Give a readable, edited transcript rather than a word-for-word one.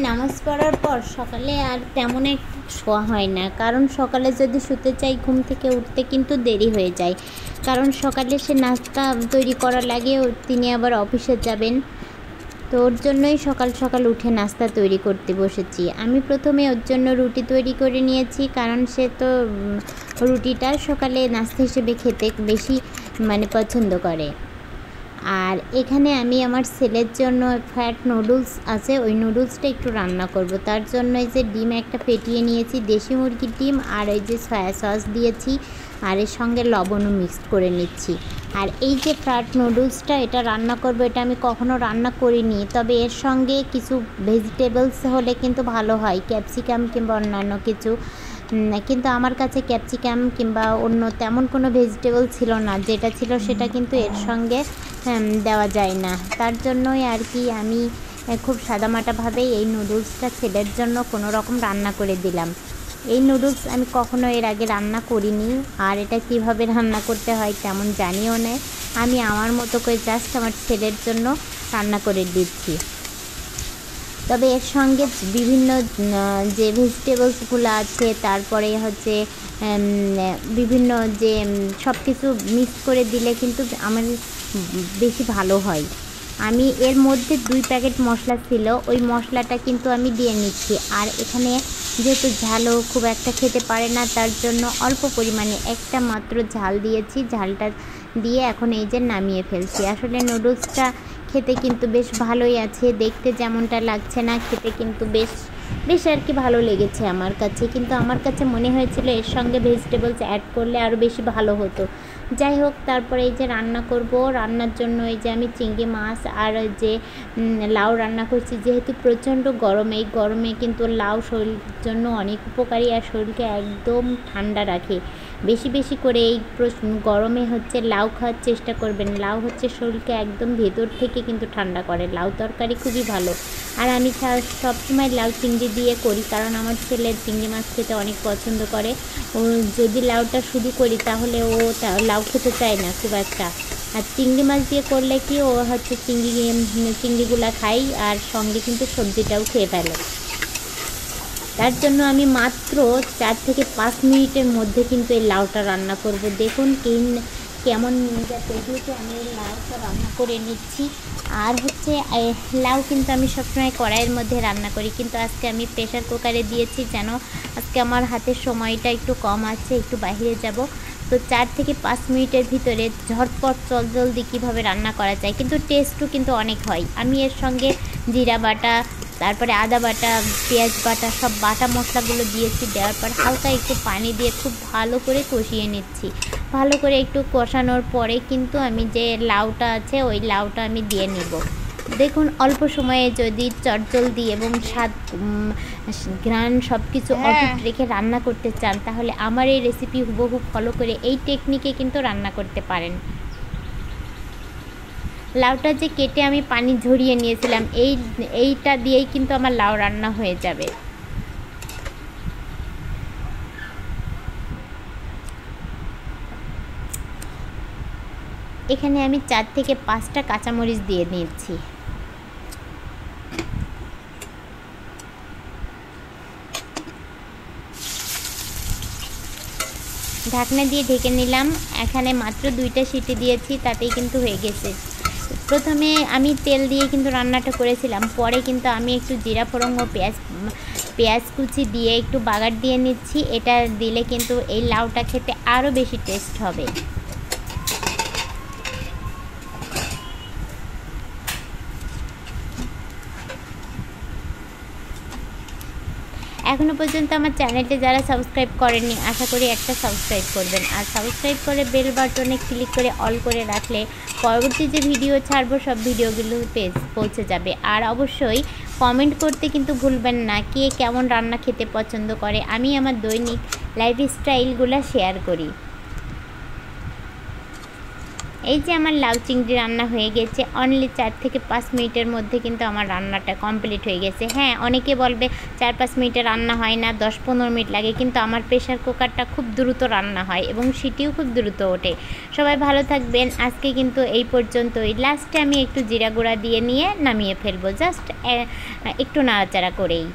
নামাজ পড়ার পর সকালে আর তেমন একটা শোয়া হয় না, কারণ সকালে যদি শুতে চাই ঘুম থেকে উঠতে কিন্তু দেরি হয়ে যায়, কারণ সকালে সে নাস্তা তৈরি করা লাগে, তিনি আবার অফিসে যাবেন। তো ওর জন্যই সকাল সকাল উঠে নাস্তা তৈরি করতে বসেছি। আমি প্রথমে ওর জন্য রুটি তৈরি করে নিয়েছি, কারণ সে তো রুটিটা সকালে নাস্তা হিসেবে খেতে বেশি পছন্দ করে। আর এখানে আমি আমার ছেলের জন্য ফ্যাট নুডলস আছে, ওই নুডলসটা একটু রান্না করব। তার জন্য এই যে ডিম একটা ফেটিয়ে নিয়েছি, দেশি মুরগির ডিম, আর এই যে সয়া সস দিয়েছি, আর এর সঙ্গে লবণও মিক্সড করে নিচ্ছি। আর এই যে ফ্যাট নুডলসটা এটা রান্না করব, এটা আমি কখনো রান্না করিনি, তবে এর সঙ্গে কিছু ভেজিটেবলস হলে কিন্তু ভালো হয়, ক্যাপসিকাম কিংবা অন্যান্য কিছু, কিন্তু আমার কাছে ক্যাপসিকাম কিংবা অন্য তেমন কোনো ভেজিটেবল ছিল না, যেটা ছিল সেটা কিন্তু এর সঙ্গে দেওয়া যায় না। তার জন্যই আর কি আমি খুব সাদামাটাভাবেই এই নুডলসটা ছেলের জন্য কোনো রকম রান্না করে দিলাম। এই নুডলস আমি কখনো এর আগে রান্না করিনি, আর এটা কিভাবে রান্না করতে হয় তেমন জানিও না। আমি আমার মতো করে জাস্ট আমার ছেলের জন্য রান্না করে দিচ্ছি। তবে এর সঙ্গে বিভিন্ন যে ভেজিটেবলসগুলো আছে, তারপরে হচ্ছে বিভিন্ন যে সব কিছু মিক্স করে দিলে কিন্তু আমার বেশি ভালো হয়। আমি এর মধ্যে 2 প্যাকেট মশলা ছিল, ওই মশলাটা কিন্তু আমি দিয়ে নিচ্ছি। আর এখানে যেহেতু ঝালও খুব একটা খেতে পারে না, তার জন্য অল্প পরিমাণে একটা মাত্র ঝাল দিয়েছি। ঝালটা দিয়ে এখন এই যে নামিয়ে ফেলছি। আসলে নুডলসটা খেতে কিন্তু বেশ ভালোই আছে, দেখতে যেমনটা লাগছে না, খেতে কিন্তু বেশ আর কি ভালো লেগেছে আমার কাছে। কিন্তু আমার কাছে মনে হয়েছিল এর সঙ্গে ভেজিটেবলস অ্যাড করলে আরও বেশি ভালো হতো। যাই হোক, তারপরে এই যে রান্না করব, রান্নার জন্য এই যে আমি চিংড়ি মাছ আর যে লাউ রান্না করছি। যেহেতু প্রচণ্ড গরম, এই গরমে কিন্তু লাউ শরীরের জন্য অনেক উপকারী, আর শরীরকে একদম ঠান্ডা রাখে। বেশি বেশি করে এই গরমে হচ্ছে লাউ খাওয়ার চেষ্টা করবেন। লাউ হচ্ছে শরীরকে একদম ভেতর থেকে কিন্তু ঠান্ডা করে। লাউ তরকারি খুবই ভালো। আর আমি সবসময় লাউ চিংড়ি দিয়ে করি, কারণ আমার ছেলে চিংড়ি মাছ খেতে অনেক পছন্দ করে। ও যদি লাউটা শুধু করি তাহলে ও লাউ খেতে চায় না খুব একটা। আর চিংড়ি মাছ দিয়ে করলে কি ও হচ্ছে চিংড়িগুলো খাই, আর সঙ্গে কিন্তু সবজিটাও খেয়ে ফেলে। তার জন্য আমি মাত্র 4 থেকে 5 মিনিটের মধ্যে কিন্তু এই লাউটা রান্না করব। দেখুন কেমন দেখে আমি এই লাউটা রান্না করে নিচ্ছি। আর হচ্ছে লাউ কিন্তু আমি সবসময় কড়াইয়ের মধ্যে রান্না করি, কিন্তু আজকে আমি প্রেশার কুকারে দিয়েছি, যেন আজকে আমার হাতের সময়টা একটু কম আছে, একটু বাইরে যাব। তো 4 থেকে 5 মিনিটের ভিতরে ঝটপট জলদি কীভাবে রান্না করা যায়, কিন্তু টেস্টও কিন্তু অনেক হয়। আমি এর সঙ্গে জিরা বাটা, তারপরে আদা বাটা, পেঁয়াজ বাটা, সব বাটা মশলাগুলো দিয়েছি। দেওয়ার পর হালকা একটু পানি দিয়ে খুব ভালো করে কষিয়ে নিচ্ছি। ভালো করে একটু কষানোর পরে কিন্তু আমি যে লাউটা আছে ওই লাউটা আমি দিয়ে নিব। দেখুন, অল্প সময়ে যদি চটজলদি এবং স্বাদ ঘ্রাণ সব কিছু অটুট রেখে রান্না করতে চান, তাহলে আমার এই রেসিপি হুবহু ফলো করে এই টেকনিকে কিন্তু রান্না করতে পারেন। লাউটা যে কেটে আমি পানি ঝরিয়ে নিয়েছিলাম, এইটা দিয়েই কিন্তু আমার লাউ রান্না হয়ে যাবে। এখানে আমি 4 থেকে 5টা কাঁচামরিচ দিয়ে নিচ্ছি। ঢাকনা দিয়ে ঢেকে নিলাম। এখানে মাত্র 2টা সিটি দিয়েছি, তাতেই কিন্তু হয়ে গেছে। প্রথমে আমি তেল দিয়ে কিন্তু রান্নাটা করেছিলাম, পরে কিন্তু আমি একটু জিরা ফোড়ন ও পেঁয়াজ কুচি দিয়ে একটু বাগার দিয়ে নিচ্ছি। এটা দিলে কিন্তু এই লাউটা খেতে আরও বেশি টেস্ট হবে। এখনও পর্যন্ত আমার চ্যানেলটি যারা সাবস্ক্রাইব করেননি, আশা করি একটা সাবস্ক্রাইব করবেন, আর সাবস্ক্রাইব করে বেল বাটনে ক্লিক করে অল করে রাখলে পরবর্তী যে ভিডিও ছাড়বো সব ভিডিওগুলো পৌঁছে যাবে। আর অবশ্যই কমেন্ট করতে কিন্তু ভুলবেন না, কে কেমন রান্না খেতে পছন্দ করে। আমি আমার দৈনিক লাইফস্টাইলগুলো শেয়ার করি। এই যে আমার লাউ চিংড়ি রান্না হয়ে গেছে, অনলি 4 থেকে 5 মিনিটের মধ্যে কিন্তু আমার রান্নাটা কমপ্লিট হয়ে গেছে। হ্যাঁ, অনেকে বলবে 4-5 মিনিটে রান্না হয় না, 10-15 মিনিট লাগে, কিন্তু আমার প্রেশার কুকারটা খুব দ্রুত রান্না হয় এবং সিটিও খুব দ্রুত ওঠে। সবাই ভালো থাকবেন। আজকে কিন্তু এই পর্যন্তই। লাস্টে আমি একটু জিরা গুঁড়া দিয়ে নিয়ে নামিয়ে ফেলবো, জাস্ট একটু নাড়াচাড়া করেই।